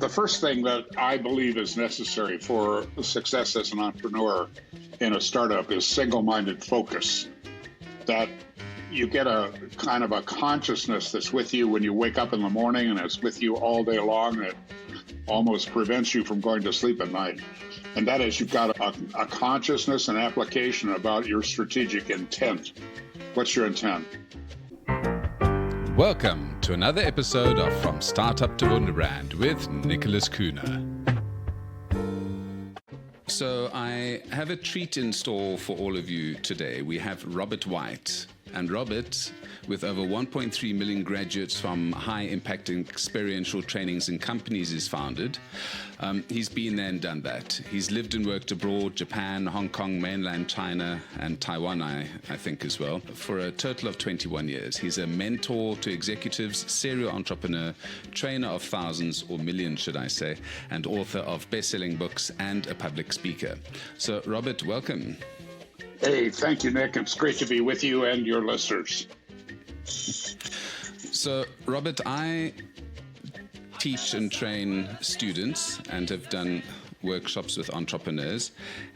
The first thing that I believe is necessary for success as an entrepreneur in a startup is single-minded focus. That you get a kind of a consciousness that's with you when you wake up in the morning, and it's with you all day long. It almost prevents you from going to sleep at night. And that is, you've got a consciousness and application about your strategic intent. What's your intent? Welcome to another episode of From Startup to Wunderbrand with Nicholas Kuhner. So I have a treat in store for all of you today. We have Robert White. And Robert, with over 1.3 million graduates from high-impact experiential trainings and companies he's founded, he's been there and done that. He's lived and worked abroad, Japan, Hong Kong, mainland China, and Taiwan, I think as well, for a total of 21 years. He's a mentor to executives, serial entrepreneur, trainer of thousands, or millions, should I say, and author of best-selling books and a public speaker. So, Robert, welcome. Hey, thank you, Nick. It's great to be with you and your listeners. So, Robert, I teach and train students and have done workshops with entrepreneurs.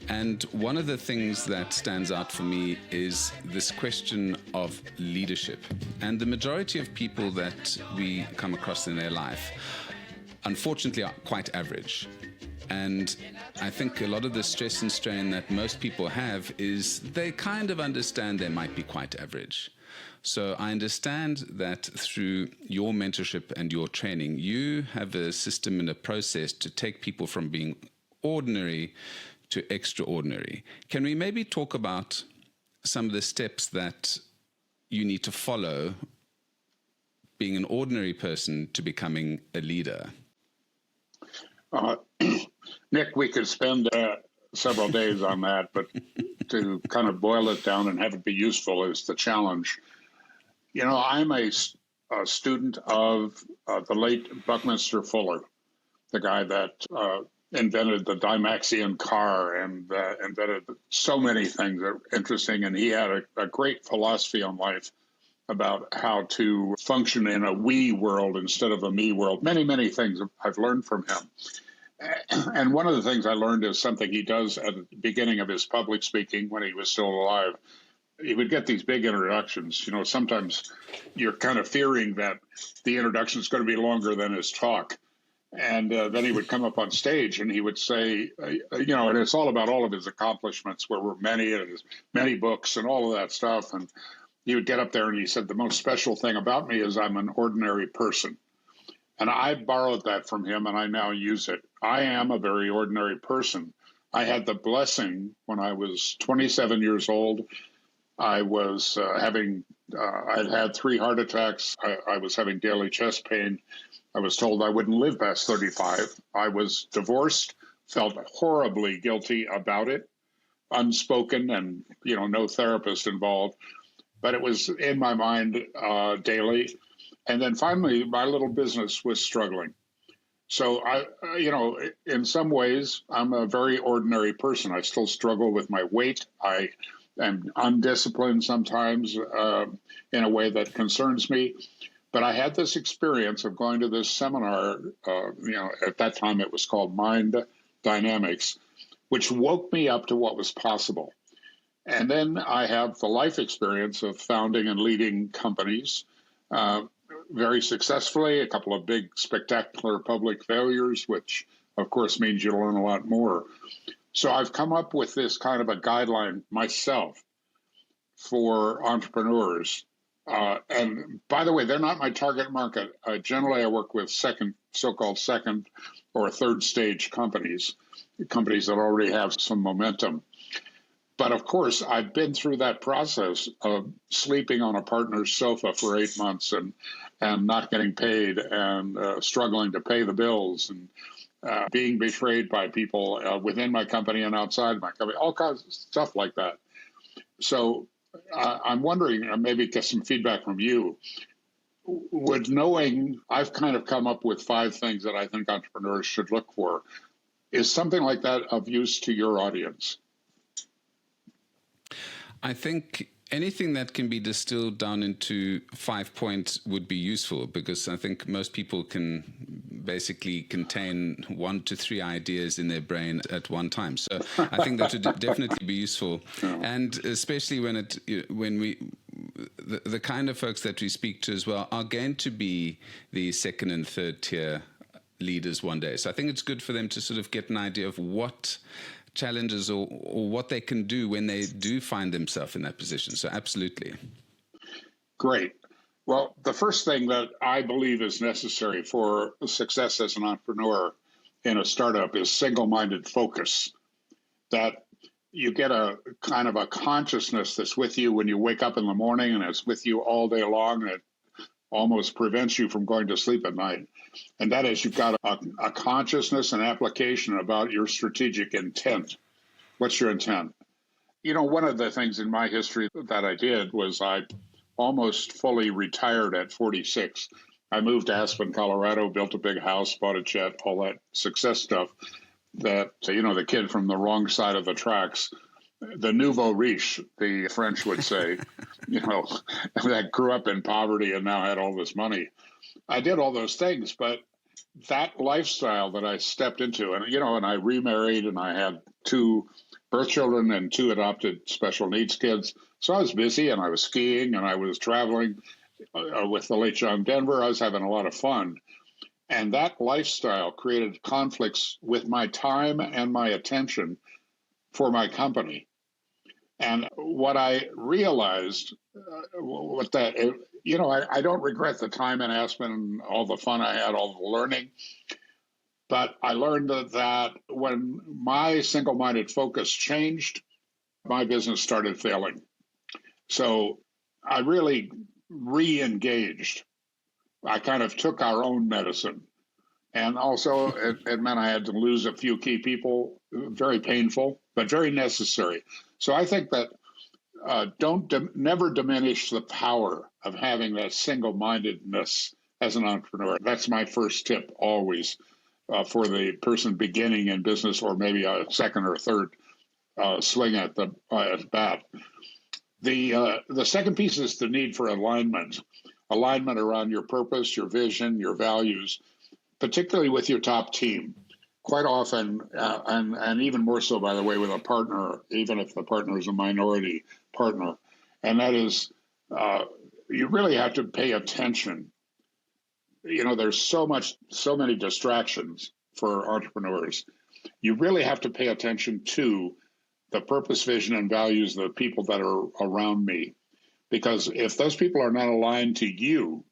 And one of the things that stands out for me is this question of leadership. And the majority of people that we come across in their life, unfortunately, are quite average. And I think a lot of the stress and strain that most people have is they kind of understand they might be quite average. So I understand that through your mentorship and your training, you have a system and a process to take people from being ordinary to extraordinary. Can we maybe talk about some of the steps that you need to follow being an ordinary person to becoming a leader? Nick, we could spend several days on that, but to kind of boil it down and have it be useful is the challenge. You know, I'm a student of the late Buckminster Fuller, the guy that invented the Dymaxion car and invented so many things that are interesting. And he had a great philosophy on life about how to function in a we world instead of a me world. Many, many things I've learned from him. And one of the things I learned is something he does at the beginning of his public speaking when he was still alive. He would get these big introductions. You know, sometimes you're kind of fearing that the introduction is going to be longer than his talk. And then he would come up on stage and he would say, and it's all about all of his accomplishments, where were many, and his many books and all of that stuff. And he would get up there and he said, the most special thing about me is I'm an ordinary person. And I borrowed that from him, and I now use it. I am a very ordinary person. I had the blessing when I was 27 years old. I was I'd had 3 heart attacks. I was having daily chest pain. I was told I wouldn't live past 35. I was divorced, felt horribly guilty about it, unspoken, and, no therapist involved. But it was in my mind daily. And then finally, my little business was struggling. So in some ways, I'm a very ordinary person. I still struggle with my weight. I am undisciplined sometimes in a way that concerns me. But I had this experience of going to this seminar, at that time it was called Mind Dynamics, which woke me up to what was possible. And then I have the life experience of founding and leading companies, very successfully, a couple of big, spectacular public failures, which, of course, means you learn a lot more. So I've come up with this kind of a guideline myself for entrepreneurs. And by the way, they're not my target market. Generally, I work with so-called second or third stage companies that already have some momentum. But of course, I've been through that process of sleeping on a partner's sofa for 8 months and not getting paid and struggling to pay the bills and being betrayed by people within my company and outside my company, all kinds of stuff like that. So I'm wondering, maybe get some feedback from you. With knowing I've kind of come up with 5 things that I think entrepreneurs should look for, is something like that of use to your audience? I think anything that can be distilled down into 5 points would be useful, because I think most people can basically contain 1 to 3 ideas in their brain at one time. So I think that would definitely be useful, and especially when the kind of folks that we speak to as well are going to be the second and third tier leaders one day. So I think it's good for them to sort of get an idea of what challenges or what they can do when they do find themselves in that position. So absolutely. Great. Well, the first thing that I believe is necessary for success as an entrepreneur in a startup is single-minded focus. That you get a kind of a consciousness that's with you when you wake up in the morning, and it's with you all day long, and it almost prevents you from going to sleep at night. And that is, you've got a consciousness and application about your strategic intent. What's your intent? You know, one of the things in my history that I did was I almost fully retired at 46. I moved to Aspen, Colorado, built a big house, bought a jet, all that success stuff that, you know, the kid from the wrong side of the tracks, the nouveau riche, the French would say, you know, that grew up in poverty and now had all this money. I did all those things, but that lifestyle that I stepped into, and, you know, and I remarried and I had 2 birth children and 2 adopted special needs kids. So I was busy and I was skiing and I was traveling with the late John Denver. I was having a lot of fun. And that lifestyle created conflicts with my time and my attention for my company. And what I realized, I don't regret the time in Aspen, all the fun I had, all the learning. But I learned that when my single-minded focus changed, my business started failing. So I really re-engaged. I kind of took our own medicine. And also, it meant I had to lose a few key people, very painful, but very necessary. So I think that never diminish the power of having that single-mindedness as an entrepreneur. That's my first tip always for the person beginning in business, or maybe a second or third swing at the bat. The second piece is the need for alignment around your purpose, your vision, your values, particularly with your top team. Quite often, and even more so, by the way, with a partner, even if the partner is a minority partner, and that is, you really have to pay attention. You know, there's so many distractions for entrepreneurs. You really have to pay attention to the purpose, vision, and values of the people that are around me. Because if those people are not aligned to you,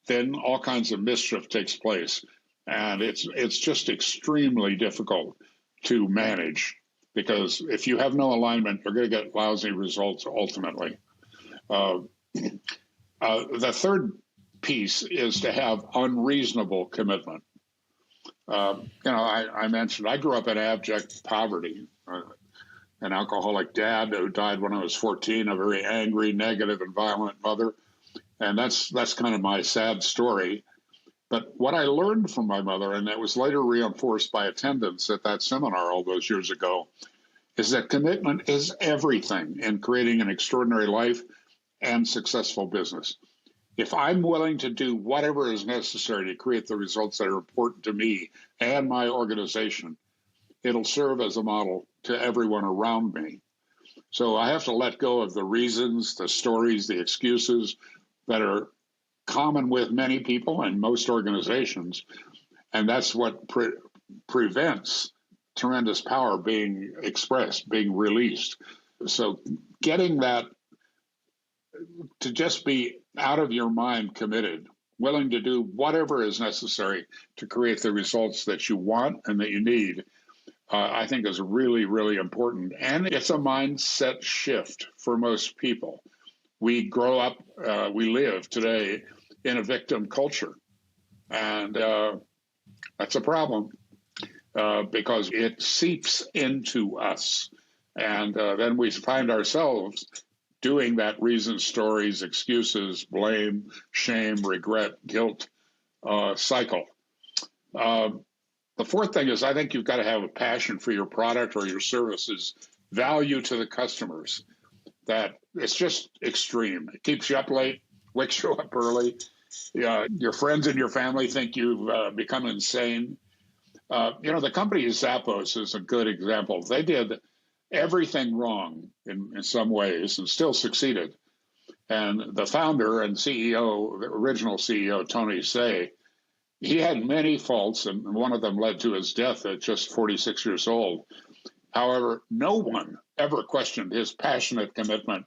then all kinds of mischief takes place. And it's just extremely difficult to manage, because if you have no alignment, you're going to get lousy results ultimately. The third piece is to have unreasonable commitment. I mentioned I grew up in abject poverty. An alcoholic dad who died when I was 14, a very angry, negative, and violent mother. And that's kind of my sad story. But what I learned from my mother, and that was later reinforced by attendance at that seminar all those years ago, is that commitment is everything in creating an extraordinary life and successful business. If I'm willing to do whatever is necessary to create the results that are important to me and my organization, it'll serve as a model to everyone around me. So I have to let go of the reasons, the stories, the excuses that are common with many people and most organizations. And that's what prevents tremendous power being expressed, being released. So getting that to just be out of your mind committed, willing to do whatever is necessary to create the results that you want and that you need, I think is really, really important. And it's a mindset shift for most people. We grow up, we live today in a victim culture. And that's a problem because it seeps into us. And then we find ourselves doing that reason, stories, excuses, blame, shame, regret, guilt cycle. The fourth thing is, I think you've got to have a passion for your product or your services, value to the customers. that it's just extreme. It keeps you up late, wakes you up early. Your friends and your family think you've become insane. The company Zappos is a good example. They did everything wrong in some ways and still succeeded. And the founder and CEO, the original CEO, Tony Hsieh, he had many faults, and one of them led to his death at just 46 years old. However, no one ever questioned his passionate commitment.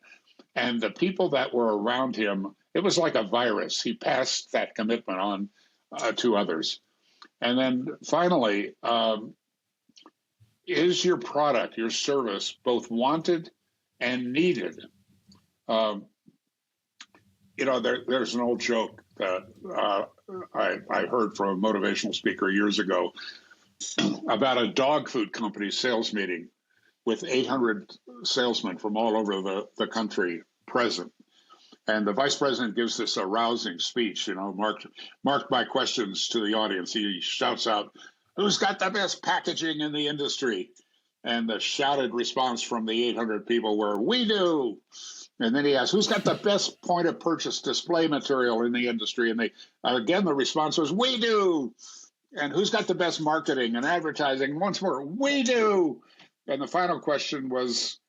And the people that were around him, it was like a virus. He passed that commitment on to others. And then finally, is your product, your service, both wanted and needed? There's an old joke that I heard from a motivational speaker years ago about a dog food company sales meeting with 800 salesmen from all over the country present. And the vice president gives this arousing speech, marked by questions to the audience. He shouts out, "Who's got the best packaging in the industry?" And the shouted response from the 800 people were, "We do." And then he asked, "Who's got the best point of purchase display material in the industry?" And the response was, "We do." And who's got the best marketing and advertising? Once more, "We do." And the final question was,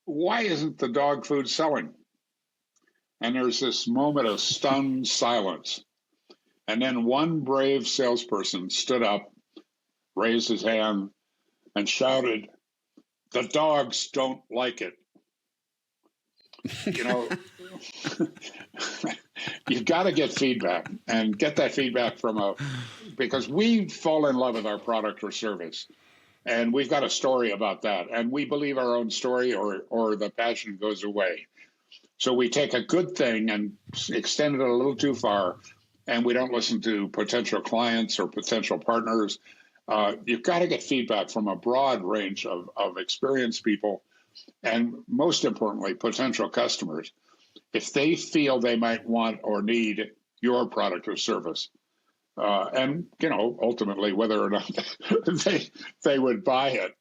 why isn't the dog food selling? And there's this moment of stunned silence. And then one brave salesperson stood up, raised his hand, and shouted, "The dogs don't like it." You've got to get feedback and get that feedback because we fall in love with our product or service. And we've got a story about that. And we believe our own story or the passion goes away. So we take a good thing and extend it a little too far, and we don't listen to potential clients or potential partners. You've got to get feedback from a broad range of experienced people, and most importantly, potential customers, if they feel they might want or need your product or service. And ultimately, whether or not they would buy it.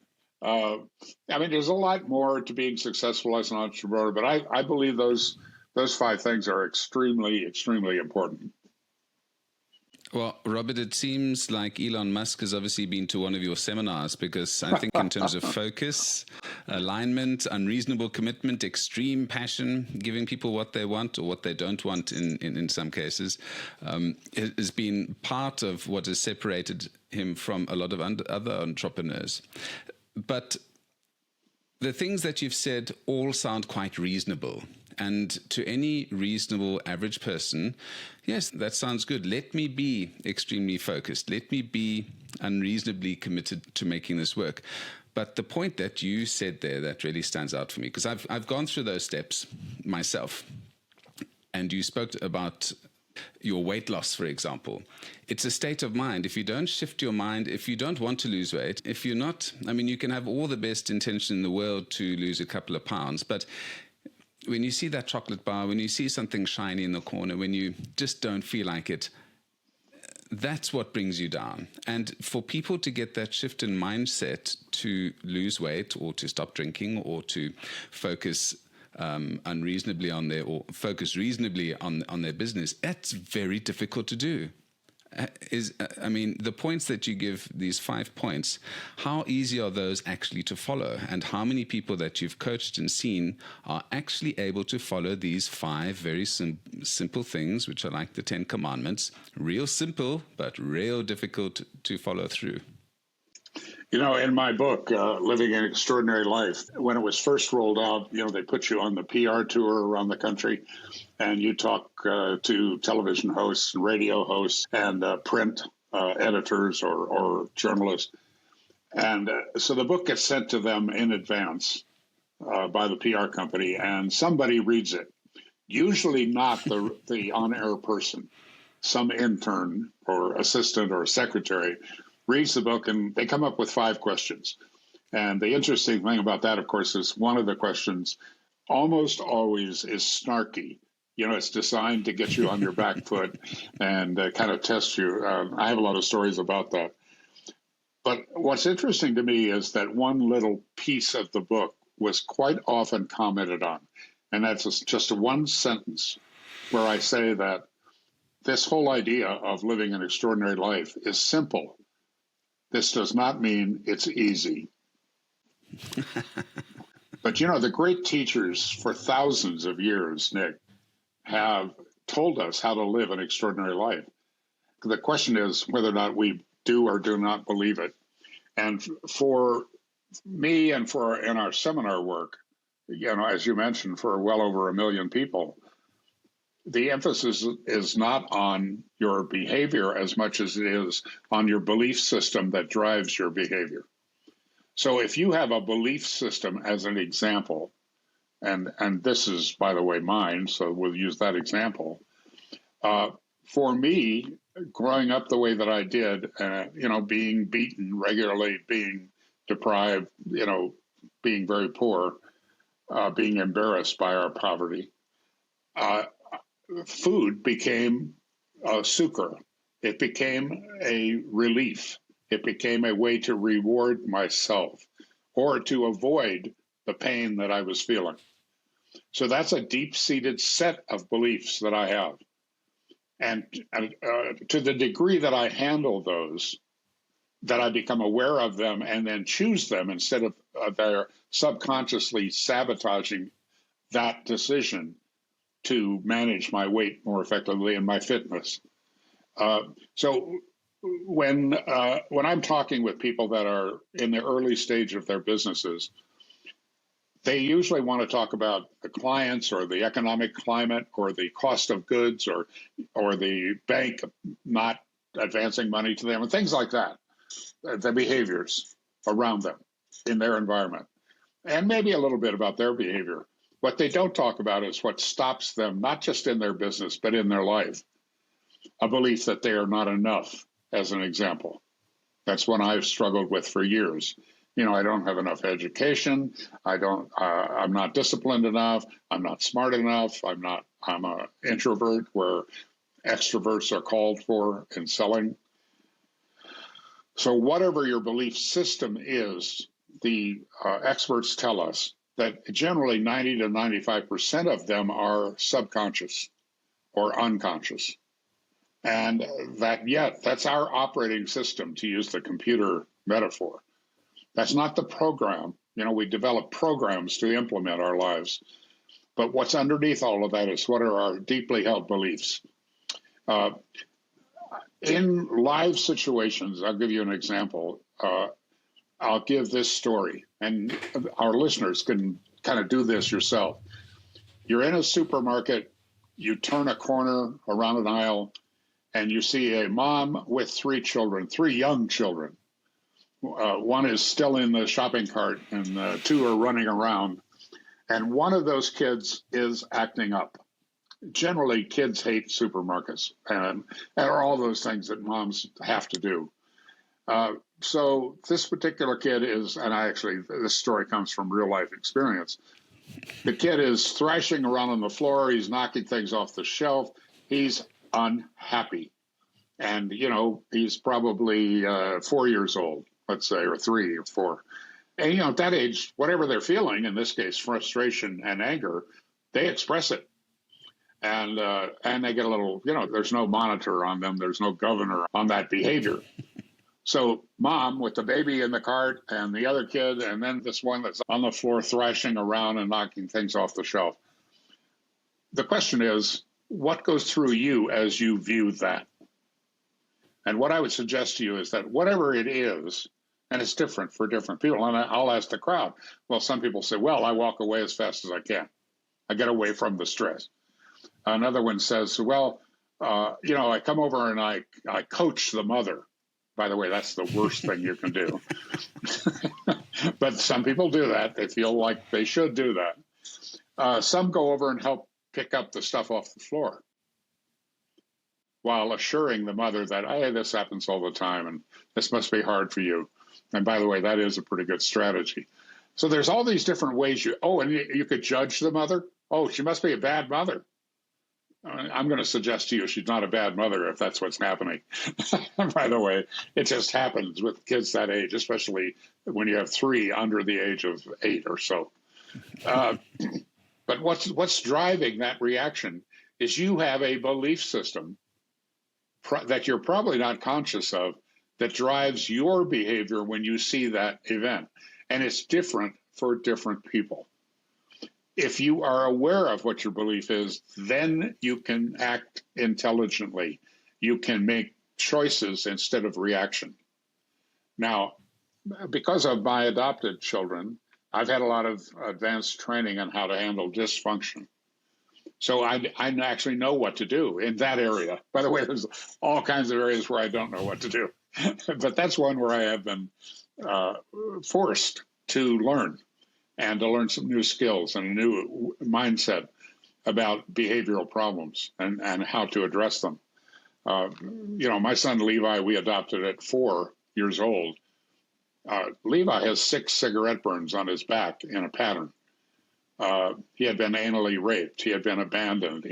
There's a lot more to being successful as an entrepreneur, but I believe those 5 things are extremely, extremely important. Well, Robert, it seems like Elon Musk has obviously been to one of your seminars, because I think in terms of focus, alignment, unreasonable commitment, extreme passion, giving people what they want or what they don't want in some cases, has been part of what has separated him from a lot of other entrepreneurs. But the things that you've said all sound quite reasonable. And to any reasonable average person, yes, that sounds good. Let me be extremely focused. Let me be unreasonably committed to making this work. But the point that you said there that really stands out for me, because I've gone through those steps myself. And you spoke about your weight loss, for example. It's a state of mind. If you don't shift your mind, if you don't want to lose weight, if you're not, you can have all the best intention in the world to lose a couple of pounds, but when you see that chocolate bar, when you see something shiny in the corner, when you just don't feel like it, that's what brings you down. And for people to get that shift in mindset to lose weight or to stop drinking or to focus unreasonably or focus reasonably on their business, that's very difficult to do. The points that you give, these 5 points, how easy are those actually to follow? And how many people that you've coached and seen are actually able to follow these 5 very simple things, which are like the 10 commandments, real simple, but real difficult to follow through? In my book, Living an Extraordinary Life, when it was first rolled out, they put you on the PR tour around the country, and you talk to television hosts, radio hosts, and print editors or journalists. And so the book gets sent to them in advance by the PR company, and somebody reads it. Usually not the on-air person, some intern or assistant or secretary reads the book, and they come up with 5 questions. And the interesting thing about that, of course, is one of the questions almost always is snarky. It's designed to get you on your back foot and kind of test you. I have a lot of stories about that. But what's interesting to me is that one little piece of the book was quite often commented on. And that's just one sentence where I say that this whole idea of living an extraordinary life is simple. This does not mean it's easy. But the great teachers for thousands of years, Nick, have told us how to live an extraordinary life. The question is whether or not we do or do not believe it. And for me and in our seminar work, as you mentioned, for well over 1 million people, the emphasis is not on your behavior as much as it is on your belief system that drives your behavior. So if you have a belief system as an example, and this is, by the way, mine, so we'll use that example. For me, growing up the way that I did, being beaten regularly, being deprived, being very poor, being embarrassed by our poverty, food became a succor. It became a relief. It became a way to reward myself or to avoid the pain that I was feeling. So that's a deep-seated set of beliefs that I have. And to the degree that I handle those, that I become aware of them and then choose them instead of their subconsciously sabotaging that decision to manage my weight more effectively and my fitness. So when I'm talking with people that are in the early stage of their businesses, they usually want to talk about the clients or the economic climate or the cost of goods or the bank not advancing money to them and things like that, the behaviors around them in their environment, and maybe a little bit about their behavior. What they don't talk about is what stops them, not just in their business, but in their life. A belief that they are not enough, as an example. That's one I've struggled with for years. I don't have enough education. I'm not disciplined enough. I'm not smart enough. I'm an introvert where extroverts are called for in selling. So whatever your belief system is, the experts tell us that generally 90 to 95% of them are subconscious or unconscious. And that's our operating system, to use the computer metaphor. That's not the program. We develop programs to implement our lives. But what's underneath all of that is what are our deeply held beliefs. In live situations, I'll give you an example. I'll give this story, and our listeners can kind of do this yourself. You're in a supermarket, you turn a corner around an aisle, and you see a mom with 3 children, 3 young children. One is still in the shopping cart, and 2 are running around. And one of those kids is acting up. Generally, kids hate supermarkets and all those things that moms have to do. So this particular kid is, and this story comes from real life experience. The kid is thrashing around on the floor. He's knocking things off the shelf. He's unhappy. And, he's probably 4 years old, let's say, or 3 or 4. And, at that age, whatever they're feeling, in this case, frustration and anger, they express it. And they get a little, there's no monitor on them. There's no governor on that behavior. So mom with the baby in the cart and the other kid, and then this one that's on the floor thrashing around and knocking things off the shelf. The question is, what goes through you as you view that? And what I would suggest to you is that whatever it is, and it's different for different people, and I'll ask the crowd. Well, some people say, well, I walk away as fast as I can. I get away from the stress. Another one says, well, I come over and I coach the mother. By the way, that's the worst thing you can do. But some people do that. They feel like they should do that. Some go over and help pick up the stuff off the floor while assuring the mother that, hey, this happens all the time and this must be hard for you. And by the way, that is a pretty good strategy. So there's all these different ways and you could judge the mother. Oh, she must be a bad mother. I'm going to suggest to you she's not a bad mother if that's what's happening. By the way, it just happens with kids that age, especially when you have 3 under the age of 8 or so. Uh, but what's driving that reaction is you have a belief system that you're probably not conscious of that drives your behavior when you see that event. And it's different for different people. If you are aware of what your belief is, then you can act intelligently. You can make choices instead of reaction. Now, because of my adopted children, I've had a lot of advanced training on how to handle dysfunction. So I actually know what to do in that area. By the way, there's all kinds of areas where I don't know what to do, but that's one where I have been forced to learn and to learn some new skills and a new mindset about behavioral problems and how to address them. My son Levi, we adopted at 4 years old. Levi has 6 cigarette burns on his back in a pattern. He had been anally raped. He had been abandoned.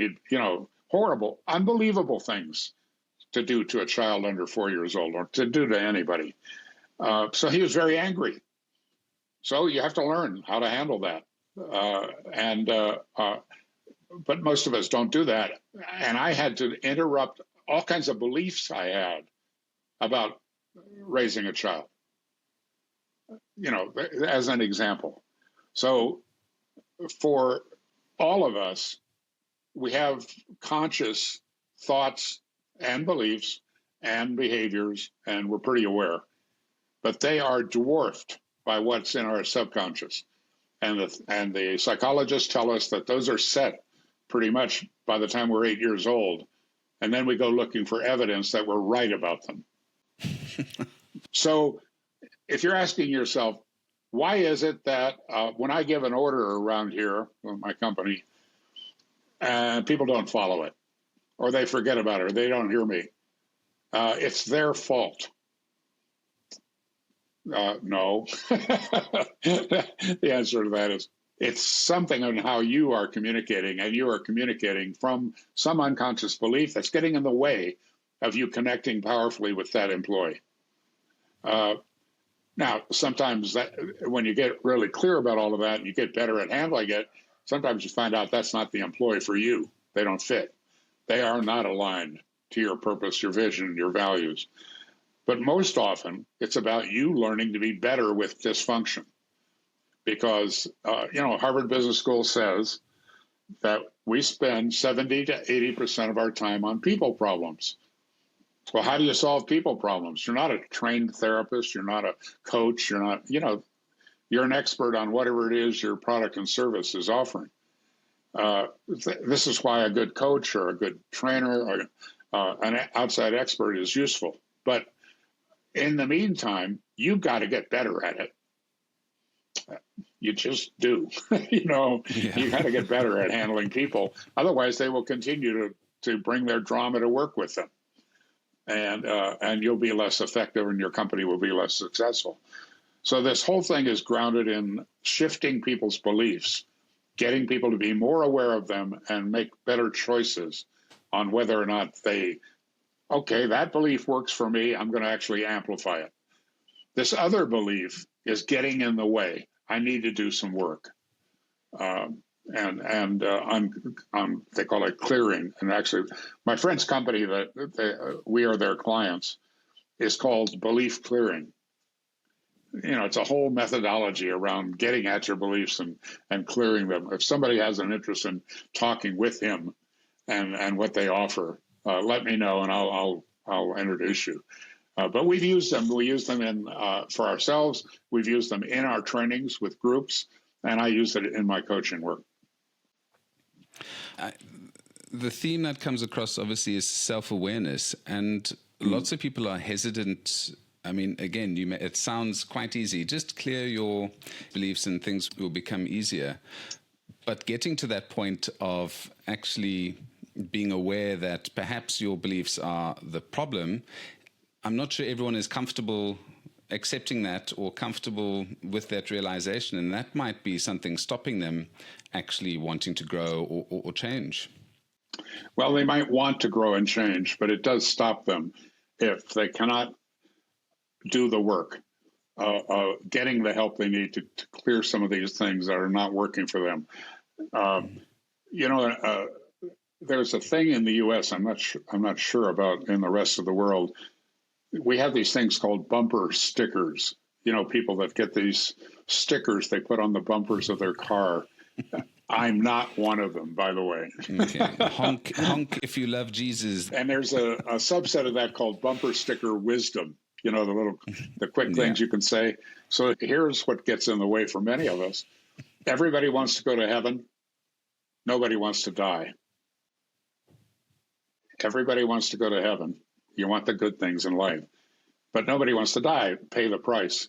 Horrible, unbelievable things to do to a child under 4 years old or to do to anybody. So he was very angry. So you have to learn how to handle that. But most of us don't do that. And I had to interrupt all kinds of beliefs I had about raising a child, as an example. So for all of us, we have conscious thoughts and beliefs and behaviors, and we're pretty aware, but they are dwarfed by what's in our subconscious. And the psychologists tell us that those are set pretty much by the time we're 8 years old. And then we go looking for evidence that we're right about them. So if you're asking yourself, why is it that when I give an order around here in my company, people don't follow it, or they forget about it, or they don't hear me? It's their fault. No. The answer to that is it's something on how you are communicating, and you are communicating from some unconscious belief that's getting in the way of you connecting powerfully with that employee. Now, sometimes when you get really clear about all of that and you get better at handling it, sometimes you find out that's not the employee for you. They don't fit. They are not aligned to your purpose, your vision, your values. But most often, it's about you learning to be better with dysfunction. Because, Harvard Business School says that we spend 70 to 80% of our time on people problems. Well, how do you solve people problems? You're not a trained therapist. You're not a coach. You're not, you're an expert on whatever it is your product and service is offering. This is why a good coach or a good trainer or an outside expert is useful. But in the meantime, you've got to get better at it. You just do. You got to get better at handling people. Otherwise, they will continue to bring their drama to work with them. And you'll be less effective and your company will be less successful. So this whole thing is grounded in shifting people's beliefs, getting people to be more aware of them and make better choices on whether or not that belief works for me, I'm going to actually amplify it. This other belief is getting in the way. I need to do some work. They call it clearing. And actually, my friend's company we are their clients is called Belief Clearing. It's a whole methodology around getting at your beliefs and clearing them. If somebody has an interest in talking with him and what they offer, let me know and I'll introduce you. But we've used them. We use them for ourselves. We've used them in our trainings with groups, and I use it in my coaching work. The theme that comes across, obviously, is self-awareness, and lots of people are hesitant. I mean, again, it sounds quite easy. Just clear your beliefs and things will become easier. But getting to that point of actually being aware that perhaps your beliefs are the problem, I'm not sure everyone is comfortable accepting that or comfortable with that realization, and that might be something stopping them actually wanting to grow or change. Well, they might want to grow and change, but it does stop them if they cannot do the work. getting the help they need to clear some of these things that are not working for them. Uh, you know, there's a thing in the U.S. I'm not sure about in the rest of the world. We have these things called bumper stickers. You know, people that get these stickers they put on the bumpers of their car. I'm not one of them, by the way. Okay. Honk if you love Jesus. And there's a subset of that called bumper sticker wisdom. You know, the quick things you can say. So here's what gets in the way for many of us. Everybody wants to go to heaven. Nobody wants to die. Everybody wants to go to heaven. You want the good things in life, but nobody wants to die, pay the price.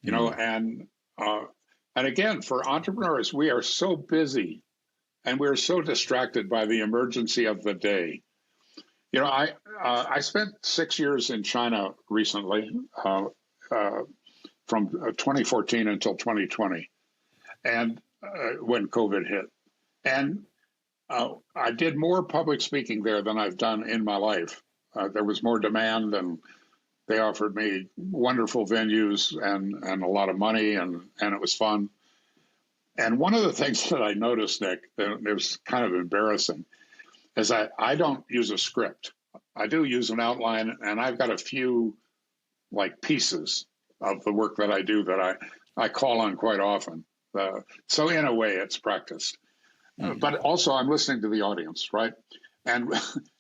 You know, and again, for entrepreneurs, we are so busy and we're so distracted by the emergency of the day. You know, I spent 6 years in China recently, from 2014 until 2020, and when COVID hit. And I did more public speaking there than I've done in my life. There was more demand, and they offered me wonderful venues and a lot of money, and it was fun. And one of the things that I noticed, Nick, that it was kind of embarrassing, is I don't use a script. I do use an outline, and I've got a few like pieces of the work that I do that I call on quite often. So in a way, it's practiced. But also I'm listening to the audience, right? And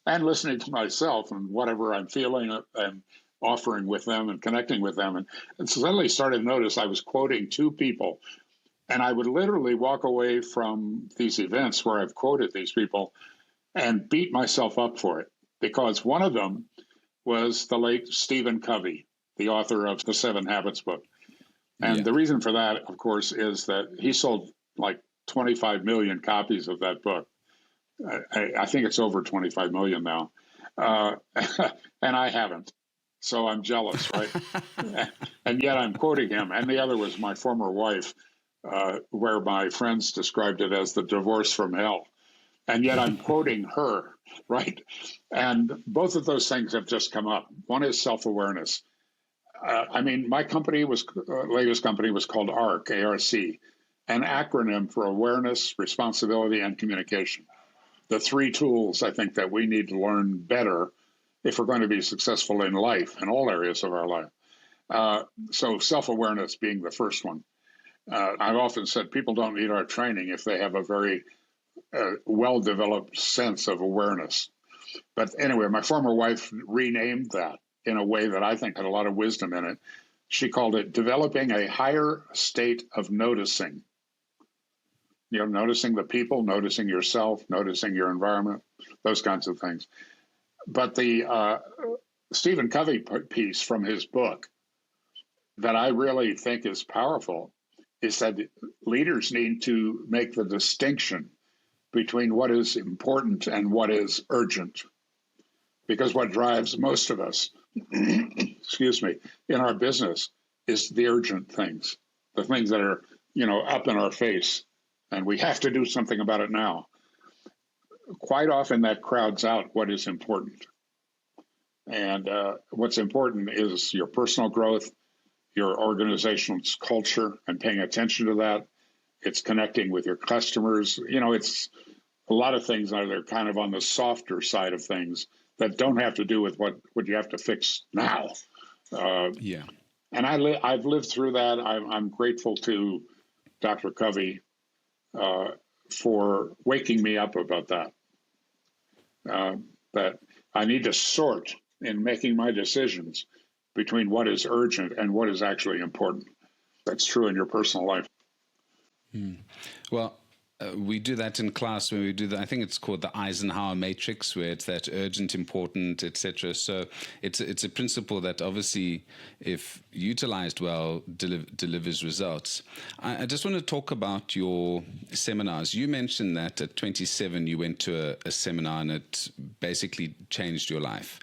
listening to myself and whatever I'm feeling and offering with them and connecting with them. And suddenly started to notice I was quoting two people. And I would literally walk away from these events where I've quoted these people and beat myself up for it. Because one of them was the late Stephen Covey, the author of the 7 Habits book. And the reason for that, of course, is that he sold like 25 million copies of that book. I think it's over 25 million now. And I haven't. So I'm jealous, right? And yet I'm quoting him. And the other was my former wife, where my friends described it as the divorce from hell. And yet I'm quoting her, right? And both of those things have just come up. One is self-awareness. I mean, my company latest company was called ARC, A-R-C, an acronym for awareness, responsibility, and communication. The 3 tools I think that we need to learn better if we're going to be successful in life, in all areas of our life. So self-awareness being the first one. I've often said people don't need our training if they have a very well-developed sense of awareness. But anyway, my former wife renamed that in a way that I think had a lot of wisdom in it. She called it developing a higher state of noticing. You know, noticing the people, noticing yourself, noticing your environment, those kinds of things. But the Stephen Covey piece from his book that I really think is powerful is that leaders need to make the distinction between what is important and what is urgent. Because what drives most of us, excuse me, in our business is the urgent things, the things that are, you know, up in our face, and we have to do something about it now. Quite often that crowds out what is important. And what's important is your personal growth, your organizational culture, and paying attention to that. It's connecting with your customers. You know, it's a lot of things that are kind of on the softer side of things that don't have to do with what you have to fix now. And I've lived through that. I'm grateful to Dr. Covey for waking me up about that. That I need to sort in making my decisions between what is urgent and what is actually important. That's true in your personal life. Well, we do that in class when we do that. I think it's called the Eisenhower matrix, where it's that urgent, important, etc. So it's a principle that obviously, if utilized well, delivers results. I just want to talk about your seminars. You mentioned that at 27 you went to a seminar and it basically changed your life.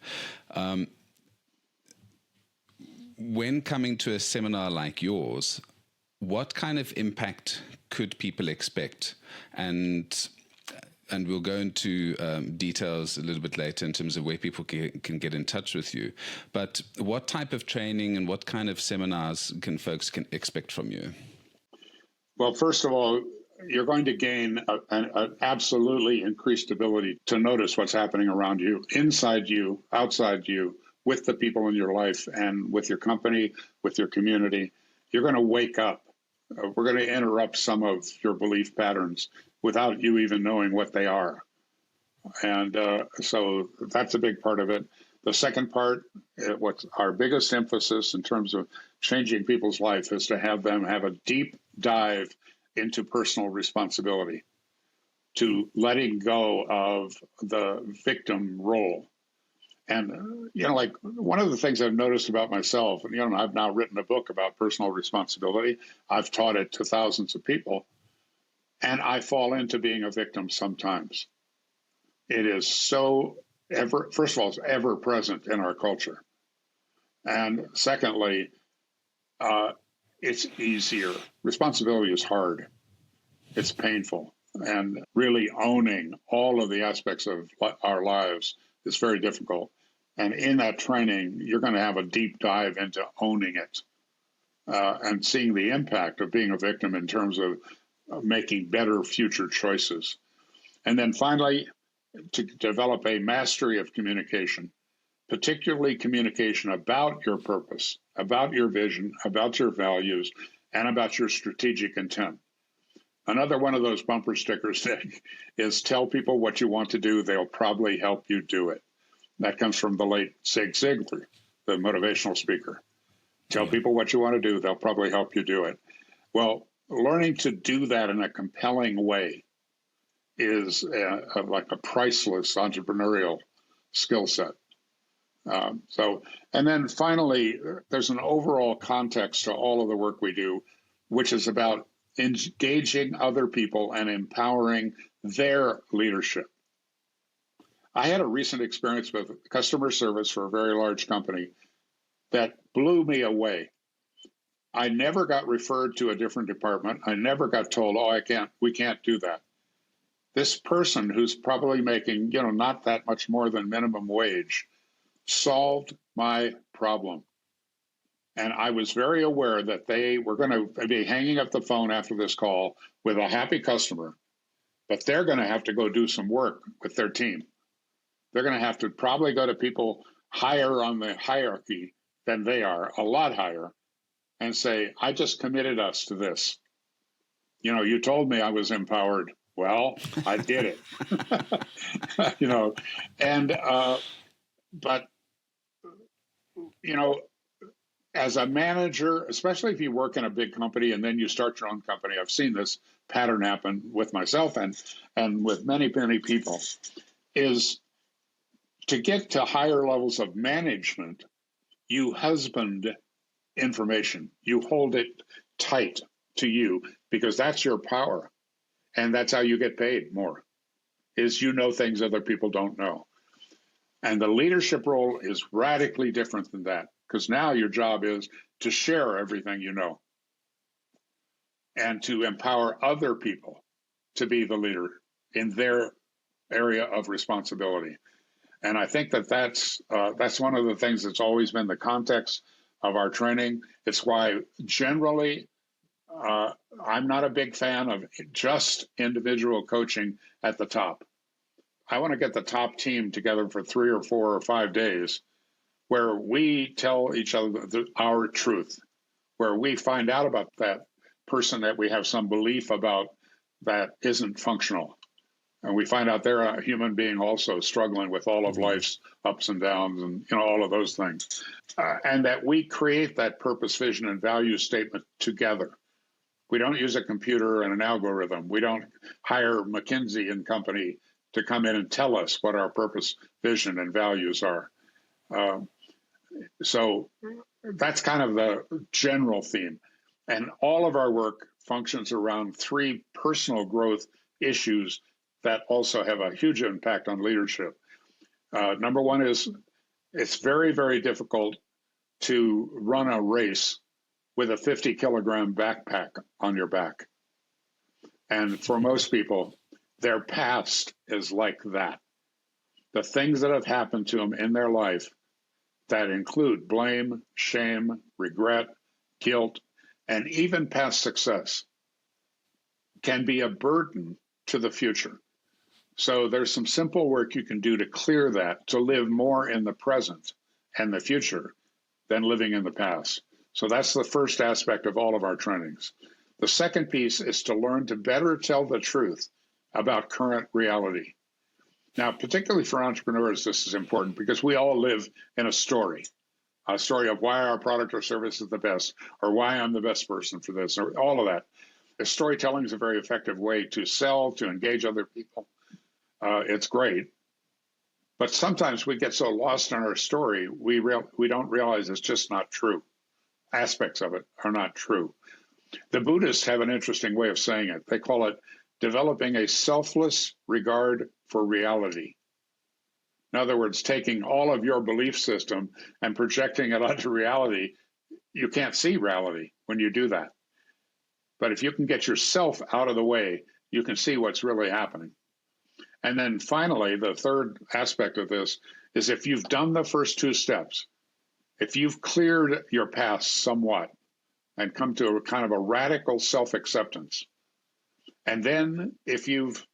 When coming to a seminar like yours, what kind of impact could people expect? And and we'll go into details a little bit later in terms of where people can get in touch with you. But what type of training and what kind of seminars can folks expect from you? Well, first of all, you're going to gain an absolutely increased ability to notice what's happening around you, inside you, outside you, with the people in your life and with your company, with your community. You're going to wake up. We're going to interrupt some of your belief patterns without you even knowing what they are. And so that's a big part of it. The second part, what's our biggest emphasis in terms of changing people's life, is to have them have a deep dive into personal responsibility, to letting go of the victim role. And, like one of the things I've noticed about myself, and, I've now written a book about personal responsibility. I've taught it to thousands of people, and I fall into being a victim sometimes. It is so first of all, it's ever present in our culture. And secondly, it's easier. Responsibility is hard. It's painful. And really owning all of the aspects of our lives is very difficult. And in that training, you're going to have a deep dive into owning it and seeing the impact of being a victim in terms of making better future choices. And then finally, to develop a mastery of communication, particularly communication about your purpose, about your vision, about your values, and about your strategic intent. Another one of those bumper stickers, Nick, is tell people what you want to do. They'll probably help you do it. That comes from the late Zig Ziglar, the motivational speaker. Tell people what you want to do. They'll probably help you do it. Well, learning to do that in a compelling way is like a priceless entrepreneurial skill set. And then finally, there's an overall context to all of the work we do, which is about engaging other people and empowering their leadership. I had a recent experience with customer service for a very large company that blew me away. I never got referred to a different department. I never got told, we can't do that. This person, who's probably making, not that much more than minimum wage, solved my problem. And I was very aware that they were going to be hanging up the phone after this call with a happy customer, but they're going to have to go do some work with their team. They're going to have to probably go to people higher on the hierarchy than they are, a lot higher, and say, I just committed us to this. You told me I was empowered. Well, I did it. But as a manager, especially if you work in a big company and then you start your own company, I've seen this pattern happen with myself and with many, many people, is to get to higher levels of management, you husband information. You hold it tight to you because that's your power. And that's how you get paid more, is things other people don't know. And the leadership role is radically different than that, because now your job is to share everything you know and to empower other people to be the leader in their area of responsibility. And I think that's one of the things that's always been the context of our training. It's why generally I'm not a big fan of just individual coaching at the top. I want to get the top team together for 3 or 4 or 5 days where we tell each other our truth, where we find out about that person that we have some belief about that isn't functional. And we find out they're a human being also struggling with all of life's ups and downs and all of those things. And that we create that purpose, vision, and value statement together. We don't use a computer and an algorithm. We don't hire McKinsey and Company to come in and tell us what our purpose, vision, and values are. So that's kind of the general theme. And all of our work functions around 3 personal growth issues that also have a huge impact on leadership. Number one is it's very, very difficult to run a race with a 50-kilogram backpack on your back. And for most people, their past is like that. The things that have happened to them in their life that include blame, shame, regret, guilt, and even past success can be a burden to the future. So there's some simple work you can do to clear that, to live more in the present and the future than living in the past. So that's the first aspect of all of our trainings. The second piece is to learn to better tell the truth about current reality. Now, particularly for entrepreneurs, this is important because we all live in a story of why our product or service is the best, or why I'm the best person for this, or all of that. The storytelling is a very effective way to sell, to engage other people. It's great. But sometimes we get so lost in our story, we don't realize it's just not true. Aspects of it are not true. The Buddhists have an interesting way of saying it. They call it developing a selfless regard for reality. In other words, taking all of your belief system and projecting it onto reality. You can't see reality when you do that. But if you can get yourself out of the way, you can see what's really happening. And then finally, the third aspect of this is if you've done the first two steps, if you've cleared your past somewhat and come to a kind of a radical self-acceptance, and then if you've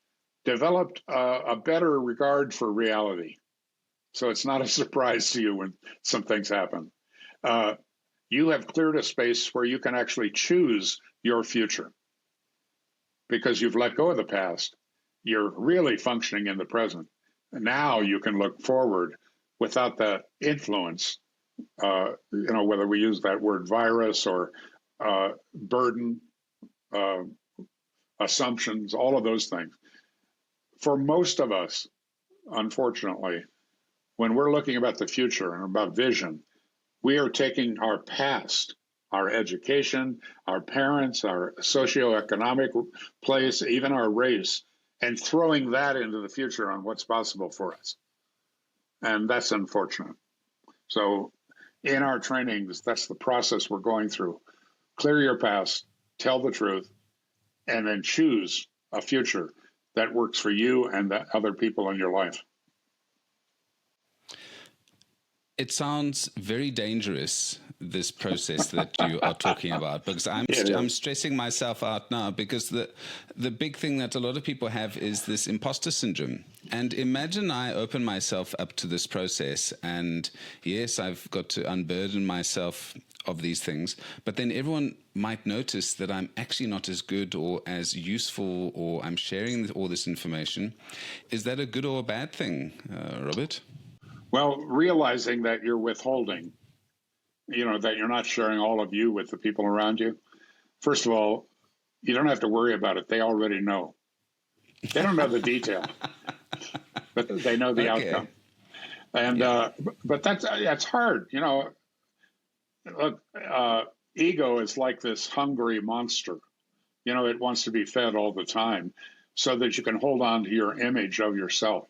developed a better regard for reality, so it's not a surprise to you when some things happen, you have cleared a space where you can actually choose your future because you've let go of the past. You're really functioning in the present. And now you can look forward without that influence, whether we use that word virus or burden, assumptions, all of those things. For most of us, unfortunately, when we're looking about the future and about vision, we are taking our past, our education, our parents, our socioeconomic place, even our race, and throwing that into the future on what's possible for us. And that's unfortunate. So in our trainings, that's the process we're going through. Clear your past, tell the truth, and then choose a future that works for you and the other people in your life. It sounds very dangerous, this process that you are talking about, because I'm stressing myself out now because the big thing that a lot of people have is this imposter syndrome. And imagine I open myself up to this process and yes, I've got to unburden myself of these things, but then everyone might notice that I'm actually not as good or as useful, or I'm sharing all this information. Is that a good or a bad thing, Robert? Well, realizing that you're withholding, that you're not sharing all of you with the people around you. First of all, you don't have to worry about it. They already know. They don't know the detail, but they know the outcome. And but that's hard. Look, ego is like this hungry monster. It wants to be fed all the time so that you can hold on to your image of yourself.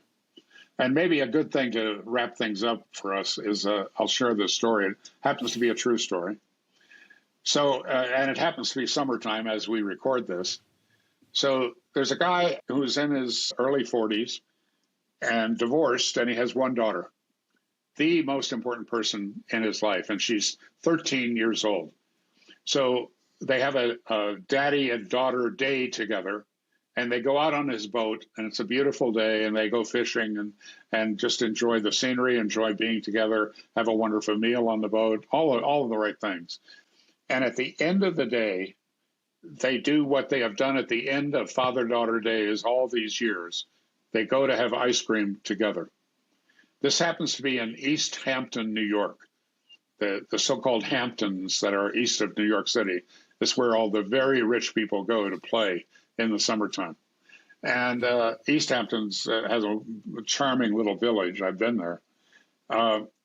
And maybe a good thing to wrap things up for us is I'll share this story. It happens to be a true story. So, and it happens to be summertime as we record this. So there's a guy who's in his early 40s and divorced, and he has one daughter, the most important person in his life, and she's 13 years old. So they have a daddy and daughter day together. And they go out on his boat, and it's a beautiful day, and they go fishing and just enjoy the scenery, enjoy being together, have a wonderful meal on the boat, all of the right things. And at the end of the day, they do what they have done at the end of father-daughter days all these years. They go to have ice cream together. This happens to be in East Hampton, New York, the so-called Hamptons that are east of New York City. It's where all the very rich people go to play in the summertime. And East Hamptons has a charming little village. I've been there.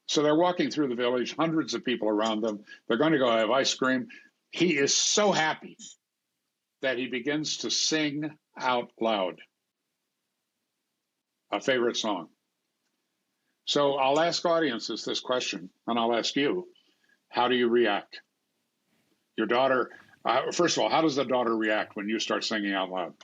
So they're walking through the village, hundreds of people around them. They're going to go have ice cream. He is so happy that he begins to sing out loud a favorite song. So I'll ask audiences this question, and I'll ask you, how do you react? Your daughter, first of all, how does the daughter react when you start singing out loud?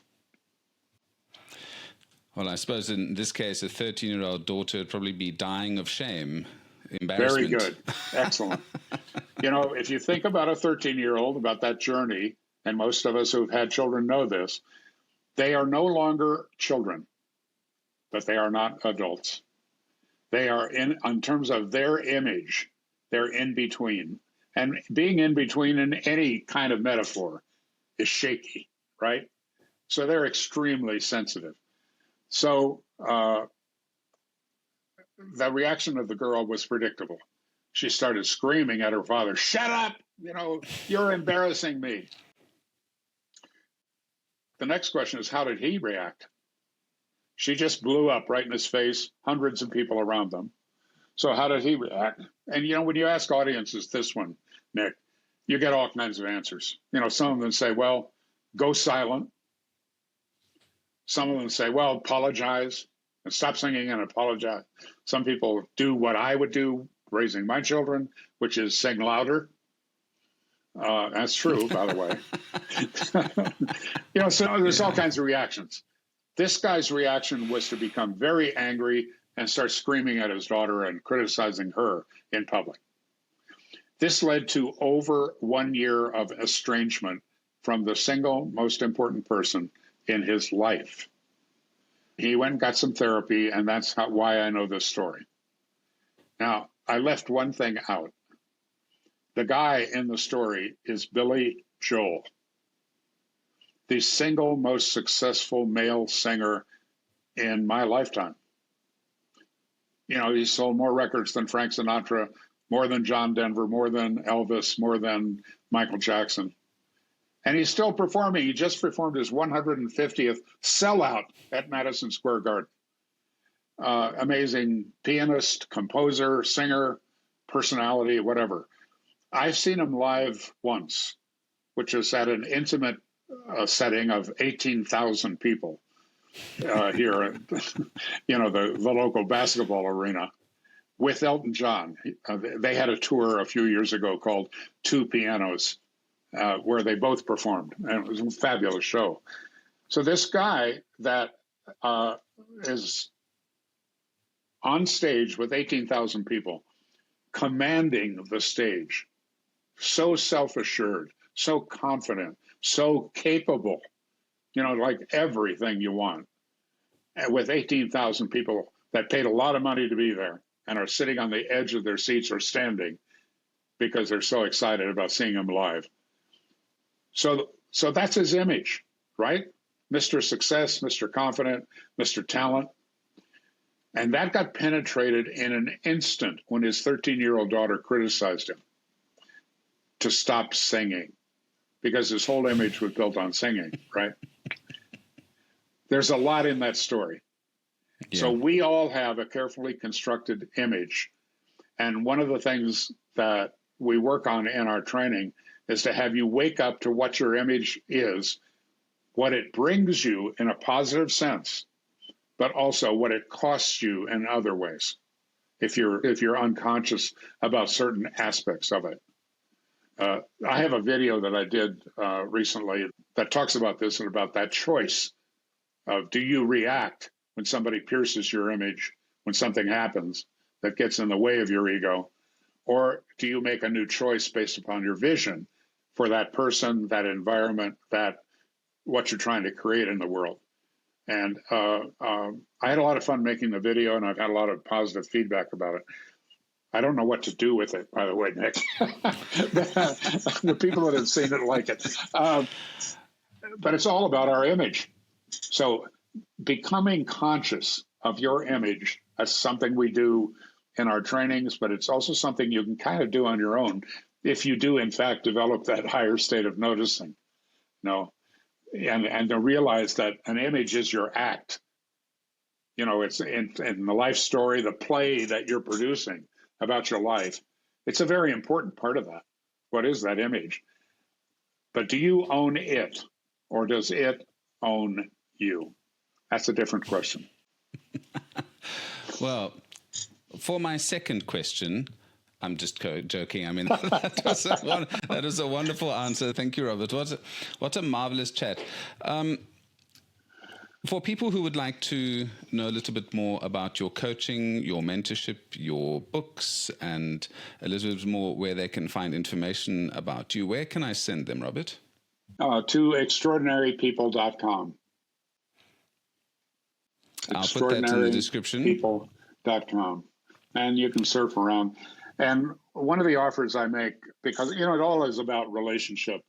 Well, I suppose in this case, a 13-year-old daughter would probably be dying of shame, Very embarrassment. good. Excellent. If you think about a 13-year-old, about that journey, and most of us who've had children know this, they are no longer children, but they are not adults. They are in terms of their image, they're in between. And being in between in any kind of metaphor is shaky, right? So they're extremely sensitive. So the reaction of the girl was predictable. She started screaming at her father, "Shut up! You're embarrassing me." The next question is, how did he react? She just blew up right in his face, hundreds of people around them. So how did he react? And when you ask audiences this one, Nick, you get all kinds of answers. Some of them say, well, go silent. Some of them say, well, apologize and stop singing and apologize. Some people do what I would do raising my children, which is sing louder. That's true, by the way. So there's all kinds of reactions. This guy's reaction was to become very angry and start screaming at his daughter and criticizing her in public. This led to over 1 year of estrangement from the single most important person in his life. He went and got some therapy, and that's why I know this story. Now, I left one thing out. The guy in the story is Billy Joel, the single most successful male singer in my lifetime. He sold more records than Frank Sinatra, more than John Denver, more than Elvis, more than Michael Jackson. And he's still performing. He just performed his 150th sellout at Madison Square Garden. Amazing pianist, composer, singer, personality, whatever. I've seen him live once, which is at an intimate setting of 18,000 people here at the local basketball arena with Elton John. They had a tour a few years ago called Two Pianos, where they both performed, and it was a fabulous show. So this guy that is on stage with 18,000 people, commanding the stage, so self-assured, so confident, so capable, like everything you want, and with 18,000 people that paid a lot of money to be there and are sitting on the edge of their seats or standing because they're so excited about seeing him live. So that's his image, right? Mr. Success, Mr. Confident, Mr. Talent. And that got penetrated in an instant when his 13-year-old daughter criticized him to stop singing, because his whole image was built on singing, right? There's a lot in that story. Yeah. So we all have a carefully constructed image. And one of the things that we work on in our training is to have you wake up to what your image is, what it brings you in a positive sense, but also what it costs you in other ways, if you're unconscious about certain aspects of it. I have a video that I did recently that talks about this and about that choice of, do you react when somebody pierces your image, when something happens that gets in the way of your ego, or do you make a new choice based upon your vision for that person, that environment, that what you're trying to create in the world? And I had a lot of fun making the video, and I've had a lot of positive feedback about it. I don't know what to do with it, by the way, Nick. The people that have seen it like it. But it's all about our image. So becoming conscious of your image, that's something we do in our trainings, but it's also something you can kind of do on your own if you do, in fact, develop that higher state of noticing. And to realize that an image is your act. It's in the life story, the play that you're producing about your life. It's a very important part of that. What is that image? But do you own it, or does it own you? That's a different question. Well, for my second question, I'm just joking. I mean, that is a wonderful answer. Thank you, Robert. What a marvelous chat. For people who would like to know a little bit more about your coaching, your mentorship, your books, and a little bit more where they can find information about you, where can I send them, Robert? To extraordinarypeople.com. I'll put that in the description. Extraordinarypeople.com. And you can surf around. And one of the offers I make, because, it all is about relationship.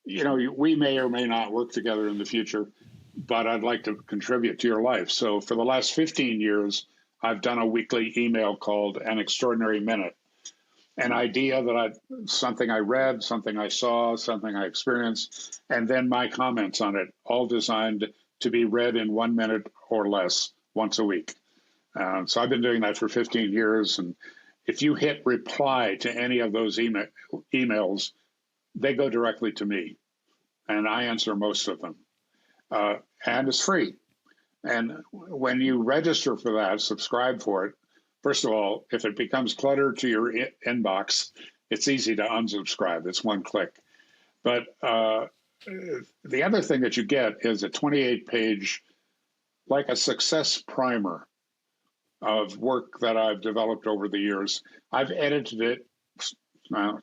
We may or may not work together in the future, but I'd like to contribute to your life. So for the last 15 years, I've done a weekly email called An Extraordinary Minute. An idea something I read, something I saw, something I experienced, and then my comments on it, all designed to be read in 1 minute or less once a week. So I've been doing that for 15 years. And if you hit reply to any of those emails, they go directly to me, and I answer most of them. And it's free. And when you register for that, subscribe for it, first of all, if it becomes clutter to your inbox, it's easy to unsubscribe. It's one click. But the other thing that you get is a 28-page, like a success primer of work that I've developed over the years. I've edited it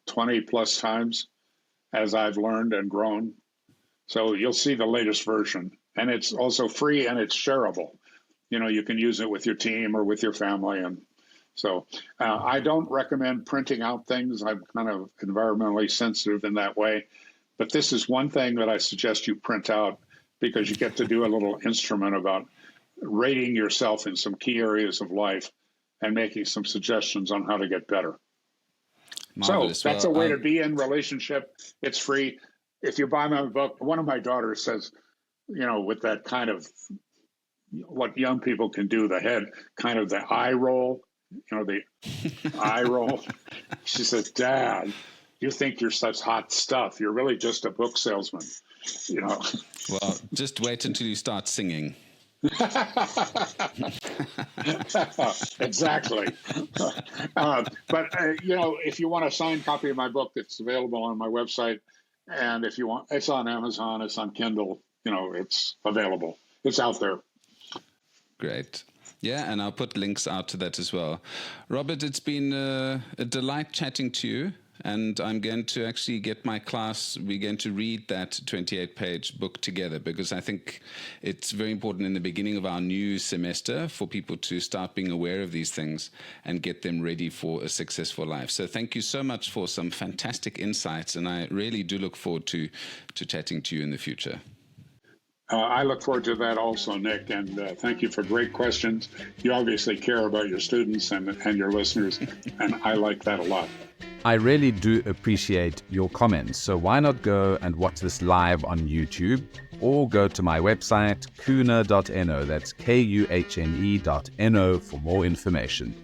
20 plus times as I've learned and grown. So you'll see the latest version. And it's also free and it's shareable. You can use it with your team or with your family. And so I don't recommend printing out things. I'm kind of environmentally sensitive in that way. But this is one thing that I suggest you print out, because you get to do a little instrument about rating yourself in some key areas of life and making some suggestions on how to get better. Marvelous. So that's a way to be in relationship. It's free. If you buy my book, one of my daughters says, with that kind of what young people can do, the head, kind of the eye roll, the eye roll. She says, "Dad, you think you're such hot stuff. You're really just a book salesman." Well, just wait until you start singing. Exactly. But if you want a signed copy of my book, it's available on my website. And if you want, it's on Amazon, it's on Kindle, it's available. It's out there. Great. Yeah, and I'll put links out to that as well. Robert, it's been a delight chatting to you. And I'm going to actually get my class, we're going to read that 28-page book together, because I think it's very important in the beginning of our new semester for people to start being aware of these things and get them ready for a successful life. So thank you so much for some fantastic insights, and I really do look forward to chatting to you in the future. I look forward to that also, Nick, and thank you for great questions. You obviously care about your students and your listeners, and I like that a lot. I really do appreciate your comments, so why not go and watch this live on YouTube, or go to my website, kuhne.no, that's kuhne.no, for more information.